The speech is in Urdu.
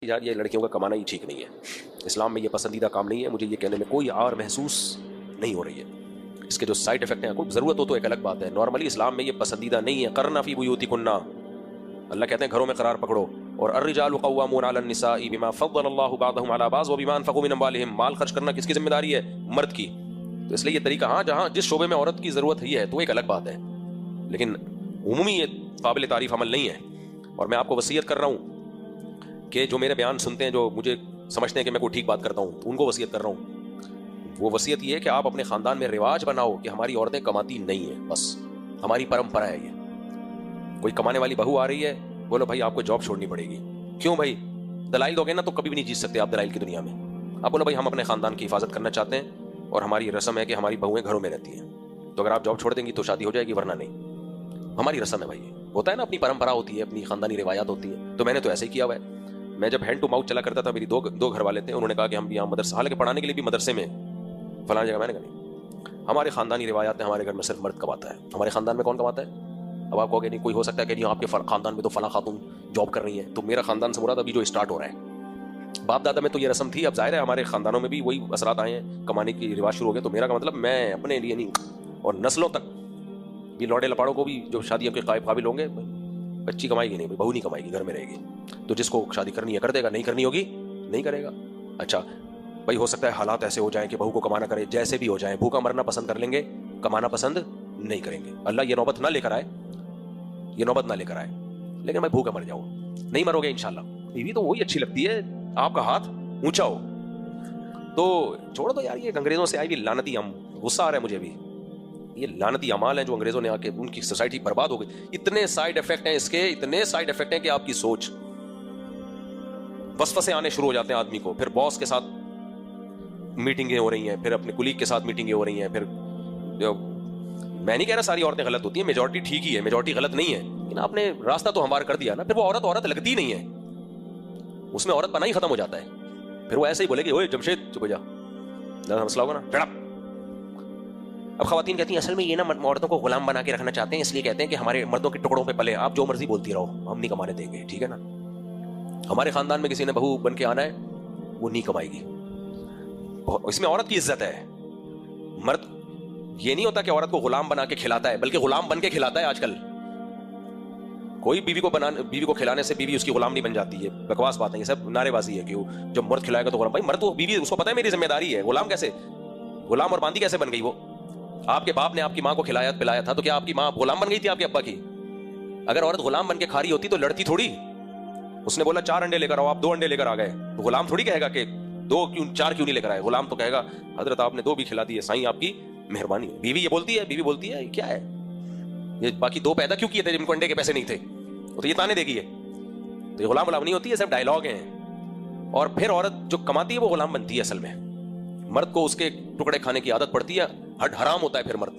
یار یہ لڑکیوں کا کمانا ہی ٹھیک نہیں ہے، اسلام میں یہ پسندیدہ کام نہیں ہے، مجھے یہ کہنے میں کوئی آر محسوس نہیں ہو رہی ہے۔ اس کے جو سائڈ افیکٹ ہیں، کوئی ضرورت ہو تو ایک الگ بات ہے، نارملی اسلام میں یہ پسندیدہ نہیں ہے۔ قرنا فی بیوتکن، اللہ کہتے ہیں گھروں میں قرار پکڑو۔ اور الرجال قوامون علی النساء بما فضل اللہ بعضهم علی بعض وبما انفقوا من اموالهم، مال خرچ کرنا کس کی ذمہ داری ہے؟ مرد کی۔ تو اس لیے یہ طریقہ ہاں جہاں جس شعبے میں عورت کی ضرورت ہی ہے تو ایک الگ بات ہے، لیکن عمومی یہ قابل تعریف عمل نہیں ہے۔ اور میں آپ کو وصیت کر رہا ہوں کہ جو میرے بیان سنتے ہیں، جو مجھے سمجھتے ہیں کہ میں کوئی ٹھیک بات کرتا ہوں، تو ان کو وصیت کر رہا ہوں، وہ وصیت یہ ہے کہ آپ اپنے خاندان میں رواج بناؤ کہ ہماری عورتیں کماتی نہیں ہیں، بس ہماری پرمپرا ہے یہ۔ کوئی کمانے والی بہو آ رہی ہے، بولو بھائی آپ کو جاب چھوڑنی پڑے گی۔ کیوں بھائی؟ دلائل دو گے نا تو کبھی بھی نہیں جیت سکتے آپ دلائل کی دنیا میں۔ آپ بولو بھائی ہم اپنے خاندان کی حفاظت کرنا چاہتے ہیں اور ہماری رسم ہے کہ ہماری بہویں گھروں میں رہتی ہیں، تو اگر آپ جاب چھوڑ دیں گی تو شادی ہو جائے گی، ورنہ نہیں۔ ہماری رسم ہے بھائی، ہوتا ہے نا، اپنی پرمپرا ہوتی ہے، اپنی خاندانی روایات ہوتی ہیں۔ تو میں نے تو ایسے ہی کیا ہوا ہے۔ میں جب ہینڈ ٹو ماؤتھ چلا کرتا تھا، میری دو گھر والے تھے، انہوں نے کہا کہ ہم بھی یہاں مدرسہ، حالانکہ پڑھانے کے لیے بھی مدرسے میں فلاں جگہ، میں نے کہا نہیں، ہمارے خاندانی روایات ہیں، ہمارے گھر میں صرف مرد کماتا ہے۔ ہمارے خاندان میں کون کماتا ہے؟ اب آپ کہو گے نہیں، کوئی ہو سکتا ہے کہ نہیں آپ کے خاندان میں تو فلاں خاتون جاب کر رہی ہیں، تو میرا خاندان سے مراد ابھی جو اسٹارٹ ہو رہا ہے، باپ دادا میں تو یہ رسم تھی، اب ظاہر ہے ہمارے خاندانوں میں بھی وہی اثرات آئے ہیں، کمانے کی رواج شروع ہو گئے۔ تو میرا کا مطلب میں اپنے لیے نہیں، اور نسلوں تک بھی لوڑے لپاڑوں کو بھی جو شادی کے قابل ہوں گے، بچی کمائے گی نہیں، بہو نہیں کمائے گی، گھر میں رہے گی۔ تو جس کو شادی کرنی ہے کر دے گا، نہیں کرنی ہوگی نہیں کرے گا۔ اچھا بھائی، ہو سکتا ہے حالات ایسے ہو جائیں کہ بہو کو کمانا کرے، جیسے بھی ہو جائیں، بھوکا مرنا پسند کر لیں گے، کمانا پسند نہیں کریں گے۔ اللہ یہ نوبت نہ لے کر آئے، یہ نوبت نہ لے کر آئے، لیکن میں بھوکا مر جاؤں، نہیں مرو گے انشاءاللہ۔ بیوی تو وہی اچھی لگتی ہے آپ کا ہاتھ اونچا ہو۔ تو چھوڑ دو یار، یہ انگریزوں سے آئی ہوئی لعنتی، غصہ آ رہا ہے مجھے بھی، یہ لعنتی اعمال ہیں جو انگریزوں نے آ کے، ان کی سوسائٹی برباد ہو گئی۔ اتنے سائیڈ افیکٹ ہیں اس کے، اتنے سائیڈ افیکٹ ہیں کہ آپ کی سوچ، وسوسے آنے شروع ہو جاتے ہیں آدمی کو، پھر باس کے ساتھ میٹنگیں ہو رہی ہیں، پھر اپنے کلیگ کے ساتھ میٹنگیں ہو رہی ہیں، پھر میں نہیں کہہ رہا ساری عورتیں غلط ہوتی ہیں، میجورٹی ٹھیک ہی ہے، میجورٹی غلط نہیں ہے، لیکن آپ نے راستہ تو ہموار کر دیا نا، پھر وہ عورت لگتی نہیں ہے، اس میں عورت بنا ہی ختم ہو جاتا ہے۔ پھر وہ ایسے ہی بولے گی اوے جمشید چپ ہو جا، مسئلہ ہوگا نا، ٹڑپ۔ اب خواتین کہتی ہیں اصل میں یہ نا عورتوں کو غلام بنا کے رکھنا چاہتے ہیں، اس لیے کہتے ہیں کہ ہمارے مردوں کے ٹکڑوں پہ پلے، آپ جو مرضی بولتی رہو، ہم نہیں کمانے دیں گے، ٹھیک ہے نا۔ ہمارے خاندان میں کسی نے بہو بن کے آنا ہے، وہ نہیں کمائے گی، اس میں عورت کی عزت ہے۔ مرد یہ نہیں ہوتا کہ عورت کو غلام بنا کے کھلاتا ہے، بلکہ غلام بن کے کھلاتا ہے۔ آج کل کوئی بیوی کو کھلانے سے بیوی اس کی غلام نہیں بن جاتی ہے، بکواس بات ہے، یہ سب نعرے بازی ہے کہ جب مرد کھلائے گا تو غلام۔ بھائی مرد تو بیوی، اس کو پتا ہے میری ذمہ داری ہے، غلام کیسے؟ غلام اور باندی کیسے بن گئی وہ؟ آپ کے باپ نے آپ کی ماں کو کھلایا پلایا تھا، تو کیا آپ کی ماں غلام بن گئی تھی آپ کے ابا کی؟ اگر عورت غلام بن کے کھا رہی ہوتی تو لڑتی تھوڑی، اس نے بولا 4 انڈے لے کر آؤ، آپ 2 انڈے لے کر آ گئے، تو غلام تھوڑی کہے گا کہ 4 کیوں نہیں لے کر آئے؟ غلام تو کہے گا حضرت آپ نے 2 بھی کھلا دیے، سائیں آپ کی مہربانی ہے۔ بیوی یہ بولتی ہے کیا ہے یہ، باقی 2 پیدا کیوں کیے تھے جن کو انڈے کے پیسے نہیں تھے؟ تو یہ تانے دے گی ہے، تو یہ غلام نہیں ہوتی ہے، سب ڈائلاگ ہیں۔ اور پھر عورت جو کماتی ہے وہ غلام بنتی ہے اصل میں، مرد کو اس کے ٹکڑے کھانے کی عادت پڑتی ہے، حرام ہوتا ہے پھر مرد۔